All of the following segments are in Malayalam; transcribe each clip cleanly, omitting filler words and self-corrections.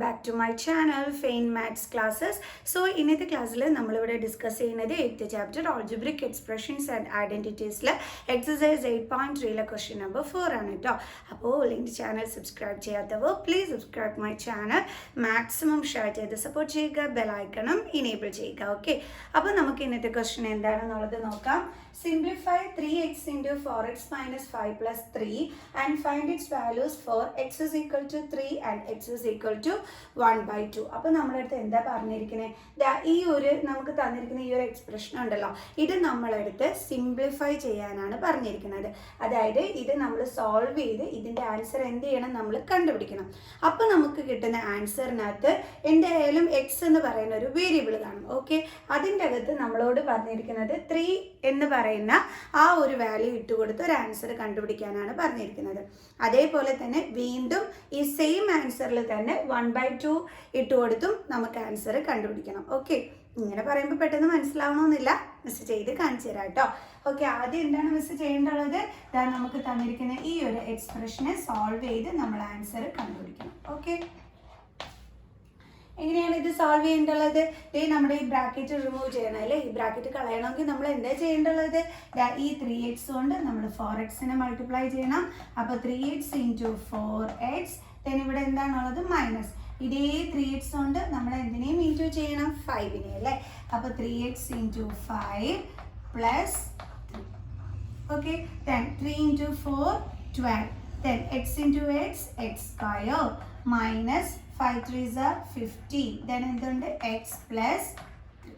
back to my channel Fain Maths Classes. So ഇന്നത്തെ ക്ലാസ്സിൽ നമ്മളിവിടെ ഡിസ്കസ് ചെയ്യുന്നത് 8th chapter Algebraic Expressions and Identities exercise 8.3 question number 4 ആണ് കേട്ടോ. അപ്പോൾ എൻ്റെ ചാനൽ സബ്സ്ക്രൈബ് ചെയ്യാത്തവർ please subscribe my channel, maximum share ചെയ്ത് സപ്പോർട്ട് ചെയ്യുക, ബെൽ ഐക്കണും ഇനേബിൾ ചെയ്യുക. ഓക്കെ, അപ്പോൾ നമുക്ക് ഇന്നത്തെ ക്വസ്റ്റ്യൻ എന്താണെന്നുള്ളത് നോക്കാം. Simplify 3x into 4x minus 5 plus 3 and find its values for x is equal to 3 and x is equal to 1/2. അപ്പോൾ നമ്മുടെ അടുത്ത് എന്താ പറഞ്ഞിരിക്കുന്നത്? ഈ ഒരു നമുക്ക് തന്നിരിക്കുന്ന ഈ ഒരു എക്സ്പ്രഷൻ ഉണ്ടല്ലോ, ഇത് നമ്മളെടുത്ത് സിംപ്ലിഫൈ ചെയ്യാനാണ് പറഞ്ഞിരിക്കുന്നത്. അതായത് ഇത് നമ്മൾ സോൾവ് ചെയ്ത് ഇതിൻ്റെ ആൻസർ എന്ത് ചെയ്യണം, നമ്മൾ കണ്ടുപിടിക്കണം. അപ്പോൾ നമുക്ക് കിട്ടുന്ന ആൻസറിനകത്ത് എന്തായാലും എക്സ് എന്ന് പറയുന്ന ഒരു വേരിയബിൾ കാണും. ഓക്കെ, അതിൻ്റെ അകത്ത് നമ്മളോട് പറഞ്ഞിരിക്കുന്നത് 3 എന്ന് പറയുന്ന ആ ഒരു വാല്യൂ ഇട്ടുകൊടുത്ത് ഒരു ആൻസർ കണ്ടുപിടിക്കാനാണ് പറഞ്ഞിരിക്കുന്നത്. അതേപോലെ തന്നെ വീണ്ടും ഈ സെയിം ആൻസറിൽ തന്നെ 1/2 ഇട്ടുകൊടുത്തും നമുക്ക് ആൻസർ കണ്ടുപിടിക്കണം. ഓക്കെ, ഇങ്ങനെ പറയുമ്പോൾ പെട്ടെന്ന് മനസ്സിലാവണമെന്നില്ല, മിസ് ചെയ്ത് കാണിച്ചു തരാം കേട്ടോ. ഓക്കെ, ആദ്യം എന്താണ് മിസ് ചെയ്യേണ്ടത്? നമുക്ക് തന്നിരിക്കുന്ന ഈ ഒരു എക്സ്പ്രഷനെ സോൾവ് ചെയ്ത് നമ്മൾ ആൻസർ കണ്ടുപിടിക്കണം. ഓക്കെ, എങ്ങനെയാണ് ഇത് സോൾവ് ചെയ്യേണ്ടത്? നമ്മുടെ ഈ ബ്രാക്കറ്റ് റിമൂവ് ചെയ്യണം അല്ലേ? ഈ ബ്രാക്കറ്റ് കളയണമെങ്കിൽ നമ്മൾ എന്താ ചെയ്യേണ്ടത്? ഈ 3x കൊണ്ട് നമ്മൾ 4xനെ മൾട്ടിപ്ലൈ ചെയ്യണം. അപ്പോൾ 3x into 4x, then ഇവിടെ എന്താണുള്ളത് മൈനസ്. ഇതേ 3x കൊണ്ട് നമ്മൾ എന്തിനേയും ഇൻറ്റു ചെയ്യണം, 5നെ അല്ലേ? അപ്പോൾ 3x into 5 plus 3. Okay, then 3 into 4 12, then x into x x square minus 5 3s are 15, then എന്തുണ്ട് x പ്ലസ് 3.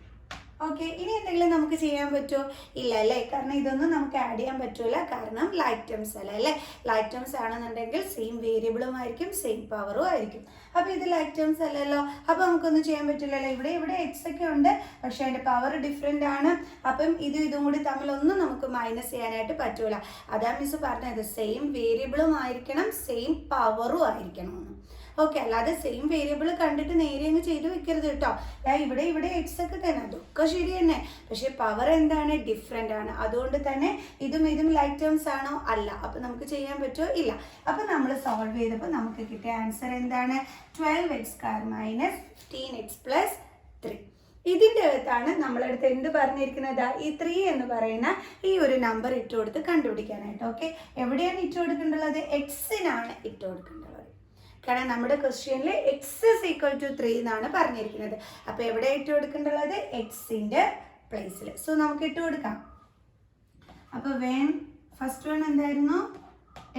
ഓക്കെ, ഇനി എന്തെങ്കിലും നമുക്ക് ചെയ്യാൻ പറ്റുമോ? ഇല്ല അല്ലേ, കാരണം ഇതൊന്നും നമുക്ക് ആഡ് ചെയ്യാൻ പറ്റില്ല, കാരണം ലൈക്ക് ടേംസ് അല്ല അല്ലേ? ലൈക്ക് ടേംസ് ആണെന്നുണ്ടെങ്കിൽ സെയിം വേരിയബിളും ആയിരിക്കും, സെയിം പവറും ആയിരിക്കും. അപ്പോൾ ഇത് ലൈക്ക് ടേംസ് അല്ലല്ലോ, അപ്പോൾ നമുക്കൊന്നും ചെയ്യാൻ പറ്റില്ലല്ലോ. ഇവിടെ എക്സ് ഒക്കെ ഉണ്ട്, പക്ഷേ അതിൻ്റെ പവർ ഡിഫറെൻ്റ് ആണ്. അപ്പം ഇതും കൂടി തമ്മിലൊന്നും നമുക്ക് മൈനസ് ചെയ്യാനായിട്ട് പറ്റൂല. അതാ മിസ് പറഞ്ഞത്, സെയിം വേരിയബിളും ആയിരിക്കണം, സെയിം പവറും ആയിരിക്കണം. ഓക്കെ, അല്ലാതെ സെയിം വേരിയബിൾ കണ്ടിട്ട് നേരെ അങ്ങ് ചെയ്ത് വെക്കരുത് കേട്ടോ. ഇവിടെ എക്സ് ഒക്കെ തന്നെ, അതൊക്കെ ശരി തന്നെ, പക്ഷേ പവർ എന്താണ്, ഡിഫറെൻ്റ് ആണ്. അതുകൊണ്ട് തന്നെ ഇതും ലൈക്ക് ടേംസ് ആണോ? അല്ല. അപ്പം നമുക്ക് ചെയ്യാൻ പറ്റുമോ? ഇല്ല. അപ്പം നമ്മൾ സോൾവ് ചെയ്തപ്പോൾ നമുക്ക് കിട്ടിയ ആൻസർ എന്താണ്? 12x² minus 15x plus 3. ഇതിൻ്റെ അകത്താണ് നമ്മളടുത്ത് എന്ത് പറഞ്ഞിരിക്കുന്നത്? ഈ 3 എന്ന് പറയുന്ന ഈ ഒരു നമ്പർ ഇട്ട് കൊടുത്ത് കണ്ടുപിടിക്കാനായിട്ട്. ഓക്കെ, എവിടെയാണ് ഇട്ട് കൊടുക്കേണ്ടത്? എക്സിനാണ് ഇട്ട് കൊടുക്കേണ്ടത്. കാരണം നമ്മുടെ ക്വസ്റ്റ്യനിൽ എക്സ് ഇസ് ഈക്വൽ ടു 3 എന്നാണ് പറഞ്ഞിരിക്കുന്നത്. അപ്പോൾ എവിടെ ഇട്ട് കൊടുക്കേണ്ടത്? എക്സിൻ്റെ പ്ലേസിൽ. സോ നമുക്ക് ഇട്ട് കൊടുക്കാം. അപ്പോൾ ഫസ്റ്റ് വൺ എന്തായിരുന്നു?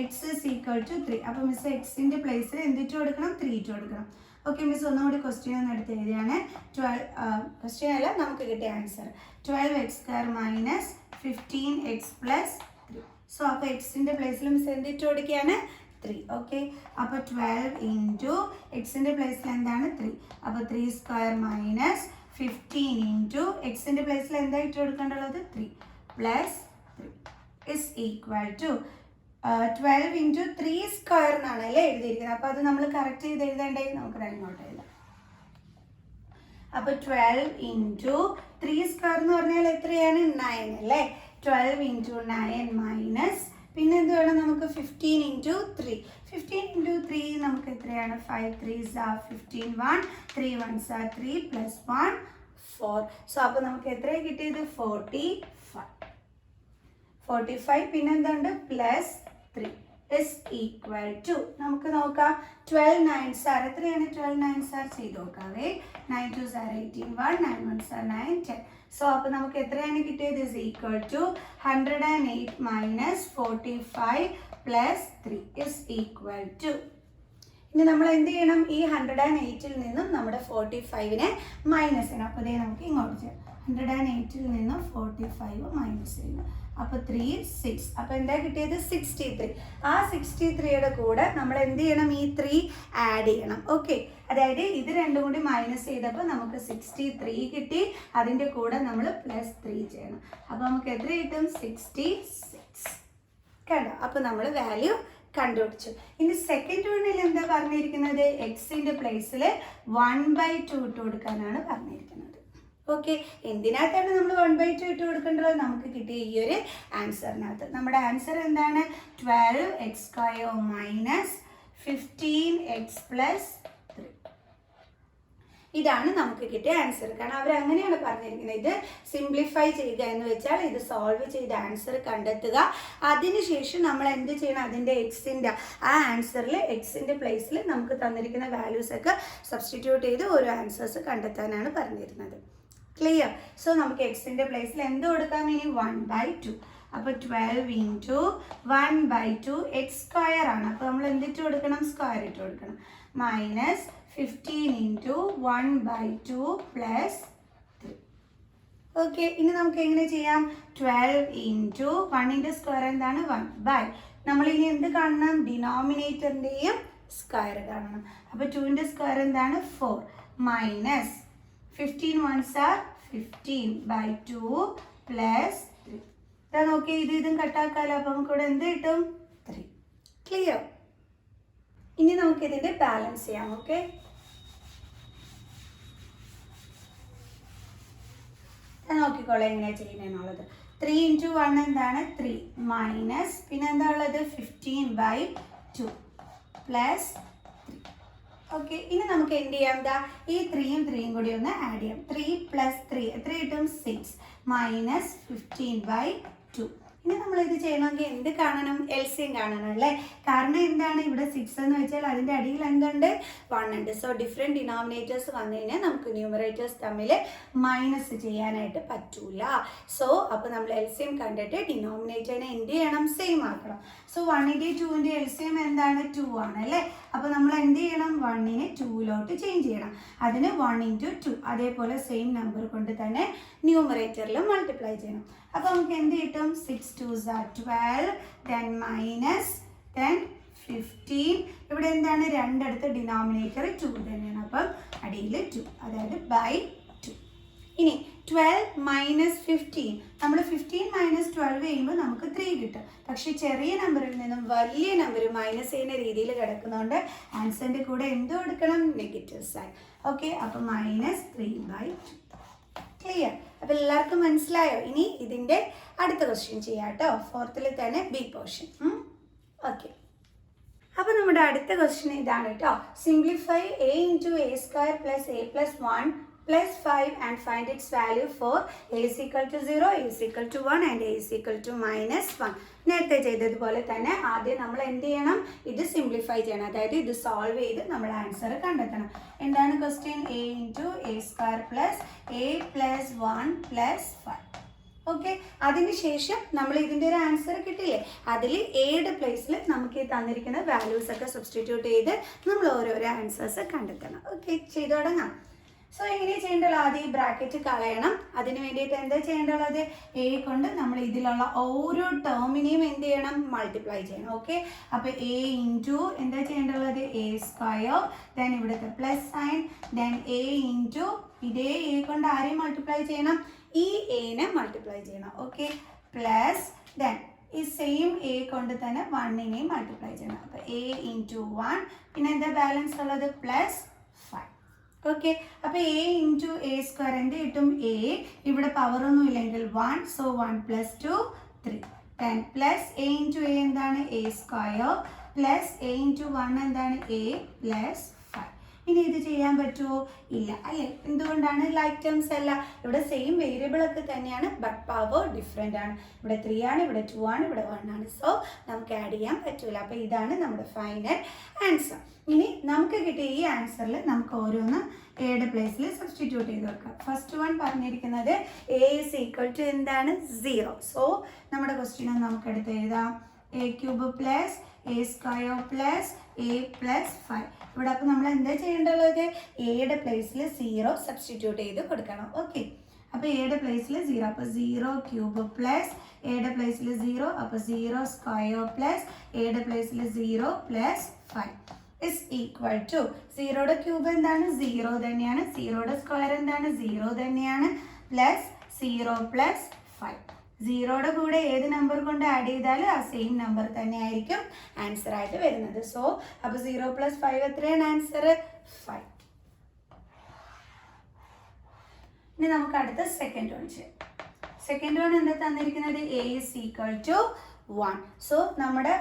X is equal to 3. അപ്പോൾ മിസ് എക്സിൻ്റെ പ്ലേസിൽ എന്തിട്ട് കൊടുക്കണം? 3 ഇട്ട് കൊടുക്കണം. ഓക്കെ, മിസ് ഒന്നുകൂടി ക്വസ്റ്റ്യൻ ഒന്ന് എടുത്ത് എഴുതിയാണ്. ക്വസ്റ്റ്യൻ അല്ല, നമുക്ക് കിട്ടിയ answer 12x² minus 15x plus 3. So അപ്പോൾ എക്സിൻ്റെ പ്ലേസിൽ മിസ് എന്തിട്ട് കൊടുക്കുകയാണ്? 3. ഓക്കെ, അപ്പോൾ 12 ഇൻറ്റു എക്സിൻ്റെ പ്ലേസിൽ എന്താണ്? 3. അപ്പോൾ 3² മൈനസ് 15 ഇൻറ്റു എക്സിൻ്റെ പ്ലേസിൽ എന്താ ഇട്ട് കൊടുക്കേണ്ടത്? 3 plus 3 is equal to 12 into 3² എന്നാണ് അല്ലേ എഴുതിയിരിക്കുന്നത്. അപ്പോൾ അത് നമ്മൾ കറക്റ്റ് ചെയ്ത് എഴുതേണ്ടേ? നമുക്ക് ഇങ്ങോട്ട് എഴുതാം. അപ്പോൾ 12 ഇൻറ്റു 3² എന്ന് പറഞ്ഞാൽ എത്രയാണ്? 9 അല്ലേ? 12 ഇൻറ്റു 9 മൈനസ് പിന്നെ എന്ത് വേണം നമുക്ക്? 15 ഇൻറ്റു 3. 15 ഇൻറ്റു 3 നമുക്ക് എത്രയാണ്? 5 3s are 15, 1 3 1s are 3 plus 1 4. So അപ്പോൾ നമുക്ക് എത്രയാണ് കിട്ടിയത്? 45. പിന്നെ എന്തുണ്ട്? പ്ലസ് 3 ഇസ് ഈക്വൽ ടു, നമുക്ക് നോക്കാം, 12 9s are എത്രയാണ്? 12 9s are ചെയ്ത് നോക്കാവേ. 9 2s are 18, 1 9 1s are 9 10. So അപ്പോൾ നമുക്ക് എത്രയാണ് കിട്ടിയത്? Is equal to 108 minus 45 plus 3 is equal to. ഇനി നമ്മൾ എന്ത് ചെയ്യണം? ഈ 108ൽ നിന്നും നമ്മുടെ 45നെ മൈനസ് ചെയ്യണം. അപ്പോൾ നമുക്ക് ഇങ്ങോട്ട് ചെയ്യാം. 108ൽ നിന്നും 45 മൈനസ് ചെയ്യണം. അപ്പോൾ 3 6. അപ്പോൾ എന്താ കിട്ടിയത്? 63. ആ 63യുടെ കൂടെ നമ്മൾ എന്ത് ചെയ്യണം? ഈ 3 ആഡ് ചെയ്യണം. ഓക്കെ, അതായത് ഇത് രണ്ടും കൂടി മൈനസ് ചെയ്തപ്പോൾ നമുക്ക് 63 കിട്ടി. അതിൻ്റെ കൂടെ നമ്മൾ പ്ലസ് 3 ചെയ്യണം. അപ്പോൾ നമുക്ക് എത്ര കിട്ടും? 66. കണ്ടോ? അപ്പോൾ നമ്മൾ വാല്യൂ കണ്ടുപിടിച്ചു. ഇനി സെക്കൻഡ് വണ്ണിൽ എന്താ പറഞ്ഞിരിക്കുന്നത്? എക്സിൻ്റെ പ്ലേസിൽ 1/2 ഇട്ട് കൊടുക്കാനാണ് പറഞ്ഞിരിക്കുന്നത്. ഓക്കെ, എന്തിനകത്താണ് നമ്മൾ 1/2 ഇട്ട് കൊടുക്കേണ്ടത്? നമുക്ക് കിട്ടിയ ഈ ഒരു ആൻസറിനകത്ത്. നമ്മുടെ ആൻസർ എന്താണ്? 12x² minus 15x plus 3. ഇതാണ് നമുക്ക് കിട്ടിയ ആൻസർ. കാരണം അവർ അങ്ങനെയാണ് പറഞ്ഞിരിക്കുന്നത്, ഇത് സിംപ്ലിഫൈ ചെയ്യുക എന്ന് വെച്ചാൽ ഇത് സോൾവ് ചെയ്ത് ആൻസർ കണ്ടെത്തുക, അതിനുശേഷം നമ്മൾ എന്ത് ചെയ്യണം, അതിൻ്റെ എക്സിൻ്റെ ആ ആൻസറിൽ എക്സിൻ്റെ പ്ലേസിൽ നമുക്ക് തന്നിരിക്കുന്ന വാല്യൂസ് ഒക്കെ സബ്സ്റ്റിറ്റ്യൂട്ട് ചെയ്ത് ഓരോ ആൻസേഴ്സ് കണ്ടെത്താനാണ് പറഞ്ഞിരുന്നത്. ക്ലിയർ? സോ നമുക്ക് എക്സിൻ്റെ പ്ലേസിൽ എന്ത് കൊടുക്കാം, ഇനി 1/2. അപ്പോൾ 12 ഇൻറ്റു 1/2 എക്സ് സ്ക്വയർ ആണ്. അപ്പോൾ നമ്മൾ എന്തിട്ട് കൊടുക്കണം, സ്ക്വയർ ഇട്ട് കൊടുക്കണം. Minus 15 into 1/2 plus 3. ഓക്കെ, ഇനി നമുക്ക് എങ്ങനെ ചെയ്യാം, 12 ഇൻറ്റു 1ൻ്റെ സ്ക്വയർ എന്താണ് 1/. നമ്മളിനി എന്ത് കാണണം, ഡിനോമിനേറ്ററിൻ്റെയും സ്ക്വയർ കാണണം. അപ്പോൾ 2ൻ്റെ സ്ക്വയർ എന്താണ് 4 മൈനസ് 15 ones are 15/2 പ്ലസ് 3. ഇതാ നോക്കി, ഇതും കട്ടാക്കാലോ. അപ്പോൾ നമുക്ക് ഇവിടെ എന്ത് കിട്ടും, 3. ക്ലിയർ? ഇനി നമുക്ക് ഇതിൻ്റെ ബാലൻസ് ചെയ്യാം. ഓക്കെ, നോക്കിക്കോളെ എങ്ങനെയാണ് ചെയ്യുന്നതെന്നുള്ളത്. 3 ഇൻറ്റു 1 എന്താണ് 3 മൈനസ് പിന്നെ എന്താ ഉള്ളത് 15/2 പ്ലസ് 3. ഓക്കെ, ഇനി നമുക്ക് എന്ത് ചെയ്യാം, ദാ ഈ 3യും 3യും കൂടി ഒന്ന് ആഡ് ചെയ്യാം. 3 പ്ലസ് 3 എത്ര കിട്ടും, 6 മൈനസ് 15/2. ഇനി നമ്മളിത് ചെയ്യണമെങ്കിൽ എന്ത് കാണണം, LCM കാണണം അല്ലേ. കാരണം എന്താണ്, ഇവിടെ 6 എന്ന് വെച്ചാൽ അതിൻ്റെ അടിയിൽ എന്തുണ്ട്, 1 ഉണ്ട്. സോ ഡിഫറെൻറ്റ് ഡിനോമിനേറ്റേഴ്സ് വന്നു കഴിഞ്ഞാൽ നമുക്ക് ന്യൂമറേറ്റേഴ്സ് തമ്മിൽ മൈനസ് ചെയ്യാനായിട്ട് പറ്റൂല. സോ അപ്പോൾ നമ്മൾ LCM കണ്ടിട്ട് ഡിനോമിനേറ്ററിനെ എന്ത് ചെയ്യണം, സെയിം ആക്കണം. സോ 1ൻ്റെ 2ൻ്റെ LCM എന്താണ് 2 ആണ് അല്ലേ. അപ്പോൾ നമ്മൾ എന്ത് ചെയ്യണം, 1നെ 2ലോട്ട് ചേഞ്ച് ചെയ്യണം. അതിന് 1 ഇൻറ്റു 2 അതേപോലെ സെയിം നമ്പർ കൊണ്ട് തന്നെ ന്യൂമറേറ്ററിൽ മൾട്ടിപ്ലൈ ചെയ്യണം. അപ്പോൾ നമുക്ക് എന്ത് കിട്ടും, 6 2s are 12 then മൈനസ് 15. ഇവിടെ എന്താണ്, രണ്ടിടത്ത് ഡിനോമിനേറ്റർ 2 തന്നെയാണ്. അപ്പം അടിയിൽ 2 അതായത് ബൈ 2. ഇനി 12 മൈനസ് 15, നമ്മൾ 15 മൈനസ് 12 ചെയ്യുമ്പോൾ നമുക്ക് 3 കിട്ടും. പക്ഷേ ചെറിയ നമ്പറിൽ നിന്നും വലിയ നമ്പർ മൈനസ് ചെയ്യുന്ന രീതിയിൽ കിടക്കുന്നതുകൊണ്ട് ആൻസറിൻ്റെ കൂടെ എന്ത് കൊടുക്കണം, നെഗറ്റീവ് സൈൻ. ഓക്കെ, അപ്പോൾ മൈനസ് 3/2. ക്ലിയർ? അപ്പോൾ എല്ലാവർക്കും മനസ്സിലായോ? ഇനി ഇതിൻ്റെ അടുത്ത ക്വസ്റ്റ്യൻ ചെയ്യാം കേട്ടോ, 4th തന്നെ ബി പോർഷൻ. ഓക്കെ, അപ്പോൾ നമ്മുടെ അടുത്ത ക്വസ്റ്റ്യൻ ഇതാണ് കേട്ടോ. Simplify a into a square plus a plus 1 plus 5 and find its value for a is equal to 0, a is equal to 1 and a is equal to -1. നേരത്തെ ചെയ്തതുപോലെ തന്നെ ആദ്യം നമ്മൾ എന്ത് ചെയ്യണം, ഇത് സിംപ്ലിഫൈ ചെയ്യണം, അതായത് ഇത് സോൾവ് ചെയ്ത് നമ്മൾ ആൻസർ കണ്ടെത്തണം. എന്താണ് question, a into a square plus a plus 1 plus 5. Okay, അതിനുശേഷം നമ്മൾ ഇതിൻ്റെ ഒരു ആൻസർ കിട്ടില്ലേ, അതിൽ എയുടെ പ്ലേസിൽ നമുക്ക് ഈ തന്നിരിക്കുന്ന വാല്യൂസ് ഒക്കെ സബ്സ്റ്റിറ്റ്യൂട്ട് ചെയ്ത് നമ്മൾ ഓരോരോ ആൻസേഴ്സ് കണ്ടെത്തണം. ഓക്കെ, ചെയ്തു തുടങ്ങാം. സോ എങ്ങനെയാണ് ചെയ്യേണ്ടത്, ആദ്യം ഈ ബ്രാക്കറ്റ് കളയണം. അതിന് വേണ്ടിയിട്ട് എന്താ ചെയ്യേണ്ടത്, എ കൊണ്ട് നമ്മൾ ഇതിലുള്ള ഓരോ ടേമിനെയും എന്ത് ചെയ്യണം, മൾട്ടിപ്ലൈ ചെയ്യണം. ഓക്കെ, അപ്പോൾ എ ഇൻറ്റു എന്താ ചെയ്യേണ്ടത്, എ സ്ക്വയർ, ദെൻ ഇവിടുത്തെ plus sine, then A into ഇതേ എ കൊണ്ട് ആരെയും മൾട്ടിപ്ലൈ ചെയ്യണം, ഈ എനെ മൾട്ടിപ്ലൈ ചെയ്യണം. ഓക്കെ, പ്ലസ് ദെൻ ഈ സെയിം എ കൊണ്ട് തന്നെ 1നെയും മൾട്ടിപ്ലൈ ചെയ്യണം. അപ്പോൾ എ ഇൻറ്റു 1 പിന്നെ എന്താ ബാലൻസ് ഉള്ളത്, പ്ലസ് 5. ഓക്കെ, അപ്പോൾ എ ഇൻറ്റു എ സ്ക്വയർ എന്ത് കിട്ടും, എ ഇവിടെ പവർ ഒന്നും ഇല്ലെങ്കിൽ 1, so 1 plus 2 3, 10 plus A into A എന്താണ് A square plus A into 1 എന്താണ് എ പ്ലസ് 5. ഇനി ഇത് ചെയ്യാൻ പറ്റുമോ, ഇല്ല അല്ലേ. എന്തുകൊണ്ടാണ്, ലൈക്ക് ടേംസ് അല്ല, ഇവിടെ സെയിം വേരിയബിൾ ഒക്കെ തന്നെയാണ് ബട്ട് പവർ ഡിഫറെൻ്റ് ആണ്. ഇവിടെ 3 ആണ്, ഇവിടെ 2 ആണ്, ഇവിടെ 1 ആണ്. സോ നമുക്ക് ആഡ് ചെയ്യാൻ പറ്റൂല. അപ്പോൾ ഇതാണ് നമ്മുടെ ഫൈനൽ ആൻസർ. ഇനി നമുക്ക് കിട്ടിയ ഈ ആൻസറിൽ നമുക്ക് ഓരോന്ന് എയുടെ പ്ലേസിൽ സബ്സ്റ്റിറ്റ്യൂട്ട് ചെയ്ത് വെക്കാം. ഫസ്റ്റ് വൺ പറഞ്ഞിരിക്കുന്നത് എ ഈസ് ഈക്വൽ ടു എന്താണ് 0. സോ നമ്മുടെ ക്വസ്റ്റ്യൻ നമുക്ക് എടുത്ത് എഴുതാം, A cube plus a square plus a plus 5. ഇവിടെ അപ്പോൾ നമ്മൾ എന്താ ചെയ്യേണ്ടത്, എയുടെ പ്ലേസിൽ 0 സബ്സ്റ്റിറ്റ്യൂട്ട് ചെയ്ത് കൊടുക്കണം. ഓക്കെ, അപ്പോൾ എയുടെ പ്ലേസിൽ 0, അപ്പോൾ 0 ക്യൂബ് പ്ലസ് എയുടെ പ്ലേസിൽ 0, അപ്പോൾ 0 സ്ക്വയർ പ്ലസ് എയുടെ പ്ലേസിൽ 0 പ്ലസ് 5 is equal to 0യുടെ ക്യൂബ് എന്താണ് 0 തന്നെയാണ്, 0യുടെ സ്ക്വയർ എന്താണ് 0 തന്നെയാണ്, പ്ലസ് 0 പ്ലസ് 5. 0യുടെ കൂടെ ഏത് നമ്പർ കൊണ്ട് ആഡ് ചെയ്താലും ആ സെയിം നമ്പർ തന്നെ ആയിരിക്കും ആൻസർ ആയിട്ട് വരുന്നത്. സോ അപ്പോൾ 0 പ്ലസ് 5 എത്രയാണ് ആൻസർ, 5. ഇനി നമുക്ക് അടുത്ത സെക്കൻഡ് വൺ ചെയ്യാം. സെക്കൻഡ് വൺ എന്താ തന്നിരിക്കുന്നത്, a is equal to 1. So നമ്മുടെ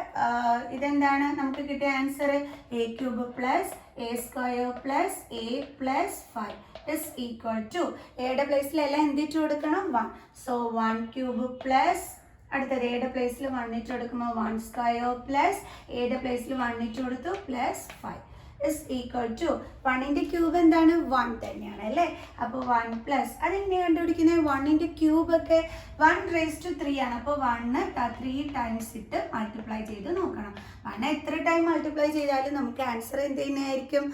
ഇതെന്താണ് നമുക്ക് കിട്ടിയ answer a cube plus a square plus a plus 5 is equal to എയുടെ പ്ലേസിലെല്ലാം എന്തിട്ട് കൊടുക്കണം 1. സോ 1 ക്യൂബ് പ്ലസ് അടുത്തത് എയുടെ പ്ലേസിൽ 1 ഇട്ട് കൊടുക്കുമ്പോൾ 1 സ്ക്വയർ പ്ലസ് എയുടെ പ്ലേസിൽ 1 ഇട്ട് കൊടുത്തു പ്ലസ് 5 ഇസ് ഈക്വൽ ടു 1ന്റെ ക്യൂബ് എന്താണ് 1 തന്നെയാണ് അല്ലേ. അപ്പോൾ 1 പ്ലസ് അതെങ്ങനെ കണ്ടുപിടിക്കുന്നത് 1ന്റെ ക്യൂബ് ഒക്കെ 1⁻³ ആണ്. അപ്പോൾ 1 3 ടൈംസ് ഇട്ട് മൾട്ടിപ്ലൈ ചെയ്ത് നോക്കണം. 1 എത്ര ടൈം മൾട്ടിപ്ലൈ ചെയ്താലും നമുക്ക് ആൻസർ എന്ത് തന്നെയായിരിക്കും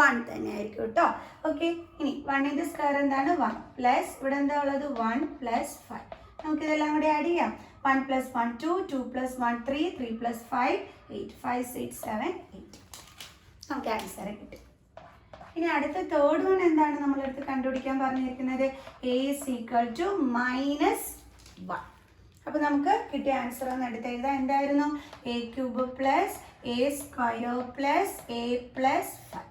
1 തന്നെയായിരിക്കും കേട്ടോ. ഓക്കെ, ഇനി 1ന്റെ സ്ക്വയർ എന്താണ് 1 പ്ലസ് ഇവിടെ എന്താ ഉള്ളത് 1 പ്ലസ് 5. നമുക്കിതെല്ലാം കൂടി ആഡ് ചെയ്യാം. 1 പ്ലസ് 1 2, 2 പ്ലസ് 1 3, 3 പ്ലസ് 5 8, 5 6 7 8. നമുക്ക് ആൻസർ കിട്ടും. ഇനി അടുത്ത തേർഡ് വൺ എന്താണ് നമ്മളെടുത്ത് കണ്ടുപിടിക്കാൻ പറഞ്ഞിരിക്കുന്നത് എ ഈസ് ഈക്വൽ ടു -1. അപ്പോൾ നമുക്ക് കിട്ടിയ ആൻസർ ഒന്ന് എടുത്ത് എഴുതാം. എന്തായിരുന്നു a cube plus a square plus a plus 5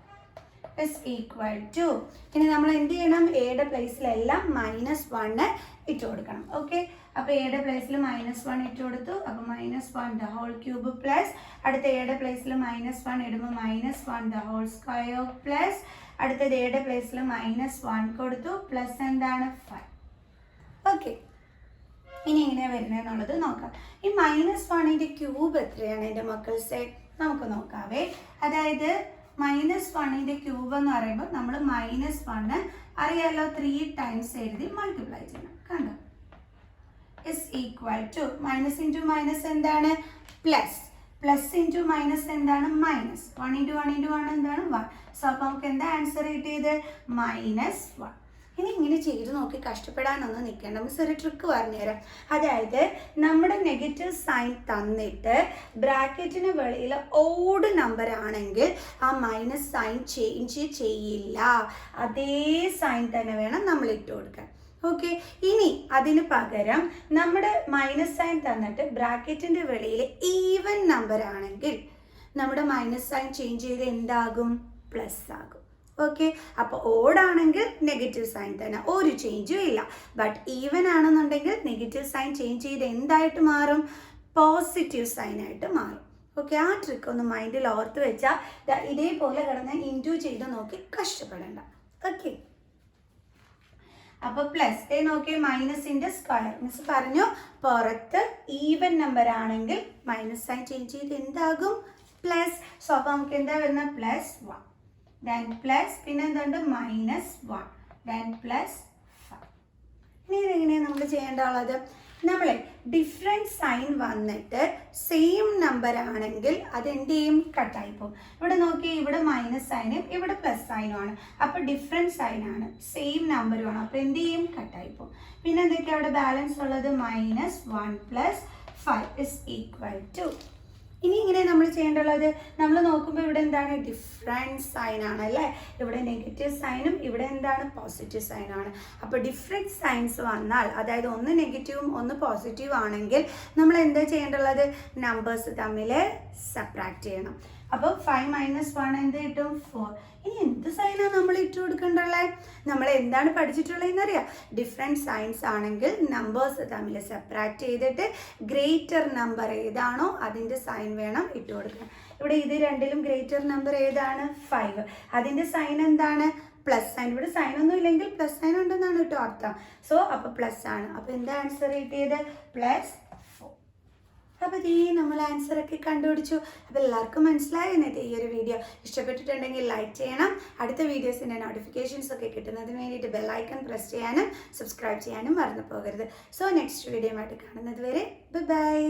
is equal to ഇനി നമ്മൾ എന്ത് ചെയ്യണം എയുടെ പ്ലേസിലെല്ലാം -1 ഇട്ട് കൊടുക്കണം. ഓക്കെ, അപ്പോൾ എയുടെ പ്ലേസിൽ -1 ഇട്ട് കൊടുത്തു. അപ്പോൾ -1 ദ ഹോൾ ക്യൂബ് പ്ലസ് അടുത്ത എയുടെ പ്ലേസിൽ -1 ഇടുമ്പോൾ -1 ദ ഹോൾ സ്ക്വയർ പ്ലസ് അടുത്തത് എയുടെ പ്ലേസിൽ -1 കൊടുത്തു പ്ലസ് എന്താണ് 5. ഓക്കെ, ഇനി എങ്ങനെയാണ് വരുന്നതെന്നുള്ളത് നോക്കാം. ഈ -1ന്റെ ക്യൂബ് എത്രയാണ് എൻ്റെ മക്കൾസെ നമുക്ക് നോക്കാവേ. അതായത് -1ന്റെ ക്യൂബ് എന്ന് പറയുമ്പോൾ നമ്മൾ -1 അറിയാലോ 3 ടൈംസ് എഴുതി മൾട്ടിപ്ലൈ ചെയ്യണം. കണ്ടോ is equal to minus into minus എന്താണ് പ്ലസ്, പ്ലസ് ഇൻറ്റു മൈനസ് എന്താണ് മൈനസ്, 1 × 1 × 1 എന്താണ് 1. സോ അപ്പോൾ നമുക്ക് എന്താ ആൻസർ കിട്ടിയത് -1. ഇനി ഇങ്ങനെ ചെയ്ത് നോക്കി കഷ്ടപ്പെടാനൊന്നും നിൽക്കേണ്ട. മിസ് ഒരു ട്രിക്ക് പറഞ്ഞുതരാം. അതായത് നമ്മുടെ നെഗറ്റീവ് സൈൻ തന്നിട്ട് ബ്രാക്കറ്റിന് വെളിയിൽ ഓഡ് നമ്പർ ആണെങ്കിൽ ആ മൈനസ് സൈൻ ചേഞ്ച് ചെയ്യില്ല, അതേ സൈൻ തന്നെ വേണം നമ്മൾ ഇട്ട് കൊടുക്കാൻ. ഓക്കെ, ഇനി അതിന് പകരം നമ്മുടെ മൈനസ് സൈൻ തന്നിട്ട് ബ്രാക്കറ്റിൻ്റെ വെളിയിൽ ഈവൻ നമ്പർ ആണെങ്കിൽ നമ്മുടെ മൈനസ് സൈൻ ചേഞ്ച് ചെയ്ത് എന്താകും പ്ലസ് ആകും. ഓക്കെ, അപ്പോൾ ഓടാണെങ്കിൽ നെഗറ്റീവ് സൈൻ തന്നെ, ഒരു ചേഞ്ചും ഇല്ല. ബട്ട് ഈവൻ ആണെന്നുണ്ടെങ്കിൽ നെഗറ്റീവ് സൈൻ ചേഞ്ച് ചെയ്ത് എന്തായിട്ട് മാറും പോസിറ്റീവ് സൈനായിട്ട് മാറും. ഓക്കെ, ആ ട്രിക്ക് ഒന്ന് മൈൻഡിൽ ഓർത്ത് വെച്ചാൽ ഇതേപോലെ കിടന്ന് ഇൻറ്റു ചെയ്ത് നോക്കി കഷ്ടപ്പെടേണ്ട. ഓക്കെ, അപ്പോൾ പ്ലസ് നോക്കിയ മൈനസിന്റെ സ്ക്വയർ മിസ് പറഞ്ഞു പുറത്ത് ഈവൻ നമ്പർ ആണെങ്കിൽ മൈനസ് സൈൻ ചേഞ്ച് ചെയ്ത് എന്താകും പ്ലസ്. സോ അപ്പോൾ നമുക്ക് എന്താ വരുന്നത് +1 ദെൻ പ്ലസ് പിന്നെ എന്തുണ്ട് -1 ദെൻ +5. ഇനി ഇതെങ്ങനെയാണ് നമ്മൾ ചെയ്യേണ്ടത്? നമ്മൾ ഡിഫറെൻറ്റ് സൈൻ വന്നിട്ട് സെയിം നമ്പർ ആണെങ്കിൽ അതെന്ത് ചെയ്യും കട്ടായി പോകും. ഇവിടെ നോക്കി ഇവിടെ മൈനസ് സൈനും ഇവിടെ പ്ലസ് സൈനും ആണ്. അപ്പോൾ ഡിഫറെൻറ്റ് സൈനാണ് സെയിം നമ്പറുമാണ്. അപ്പോൾ എന്ത് ചെയ്യും കട്ടായി പോകും. പിന്നെ എന്തൊക്കെയാണ് അവിടെ ബാലൻസ് ഉള്ളത് -1 + 5 ഇസ് ഈക്വൽ ടു. ഇനി ഇങ്ങനെ നമ്മൾ ചെയ്യേണ്ടുള്ളത് നമ്മൾ നോക്കുമ്പോൾ ഇവിടെ എന്താണ് ഡിഫറെൻറ്റ് സൈൻ ആണ് അല്ലേ. ഇവിടെ നെഗറ്റീവ് സൈനും ഇവിടെ എന്താണ് പോസിറ്റീവ് സൈനാണ്. അപ്പോൾ ഡിഫറെൻറ്റ് സൈൻസ് വന്നാൽ അതായത് ഒന്ന് നെഗറ്റീവും ഒന്ന് പോസിറ്റീവ് ആണെങ്കിൽ നമ്മൾ എന്താ ചെയ്യേണ്ടുള്ളത് നമ്പേഴ്സ് തമ്മിൽ സബ്ട്രാക്ട് ചെയ്യണം. അപ്പോൾ 5 - 1 എന്ത് കിട്ടും 4. ഇനി എന്ത് സൈനാണ് നമ്മൾ ഇട്ട് കൊടുക്കേണ്ടുള്ളത്? നമ്മൾ എന്താണ് പഠിച്ചിട്ടുള്ളതെന്ന് അറിയാം. ഡിഫറെൻറ്റ് സൈൻസ് ആണെങ്കിൽ നമ്പേഴ്സ് തമ്മിൽ സെപ്പറേറ്റ് ചെയ്തിട്ട് ഗ്രേറ്റർ നമ്പർ ഏതാണോ അതിൻ്റെ സൈൻ വേണം ഇട്ട് കൊടുക്കാൻ. ഇവിടെ ഇത് രണ്ടിലും ഗ്രേറ്റർ നമ്പർ ഏതാണ് 5. അതിൻ്റെ സൈൻ എന്താണ് പ്ലസ് സൈൻ. ഇവിടെ സൈനൊന്നും ഇല്ലെങ്കിൽ പ്ലസ് സൈൻ ഉണ്ടെന്നാണ് കേട്ടോ അർത്ഥം. സോ അപ്പോൾ പ്ലസ് ആണ്. അപ്പോൾ എന്താ ആൻസർ കിട്ടിയത് +4. അപ്പോൾ ഈ നമ്മൾ ആൻസറൊക്കെ കണ്ടുപിടിച്ചു. അപ്പോൾ എല്ലാവർക്കും മനസ്സിലായി ഇന്നത്തെ ഈ ഒരു വീഡിയോ. ഇഷ്ടപ്പെട്ടിട്ടുണ്ടെങ്കിൽ ലൈക്ക് ചെയ്യണം. അടുത്ത വീഡിയോസിൻ്റെ നോട്ടിഫിക്കേഷൻസ് ഒക്കെ കിട്ടുന്നതിന് വേണ്ടിയിട്ട് ബെല്ലൈക്കൺ പ്രസ് ചെയ്യാനും സബ്സ്ക്രൈബ് ചെയ്യാനും മറന്നു പോകരുത്. സോ നെക്സ്റ്റ് വീഡിയോ ആയിട്ട് കാണുന്നത് വരെ ബൈ.